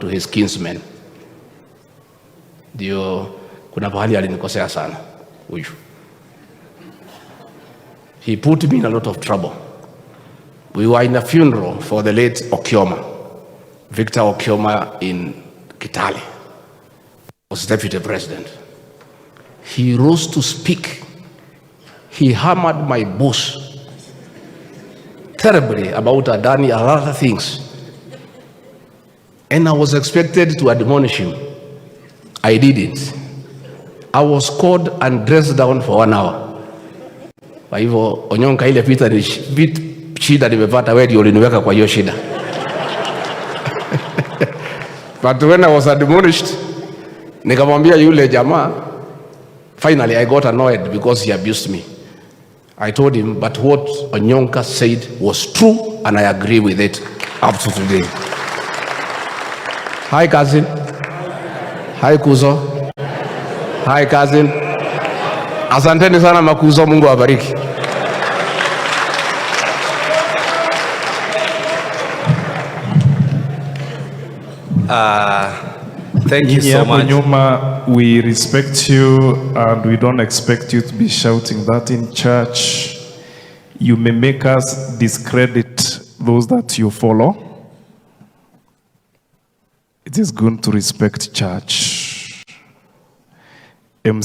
to his kinsmen. Ndio kuna pahali alinikosea sana huyu. He put me in a lot of trouble. We were in a funeral for the late Okioma, Victor Okioma in Kitale, was deputy president. He rose to speak. He hammered my boss terribly about Adani and other things. And I was expected to admonish him. I didn't. I was called and dressed down for 1 hour. Kwa hivyo Onyonka, ile vita ni shida nimepata, wewe ndio uliniweka kwa hiyo shida. But when I was admonished, nikamwambia yule jamaa, finally I got annoyed because he abused me. I told him, but what Onyonka said was true and I agree with it up to today. Hi cousin. Hi Kuzo. Hi cousin. Asanteni sana makuzo, Mungu awabariki. Thank you so much. Nyuma, we respect you and we don't expect you to be shouting that in church. You may make us discredit those that you follow. It is good to respect church.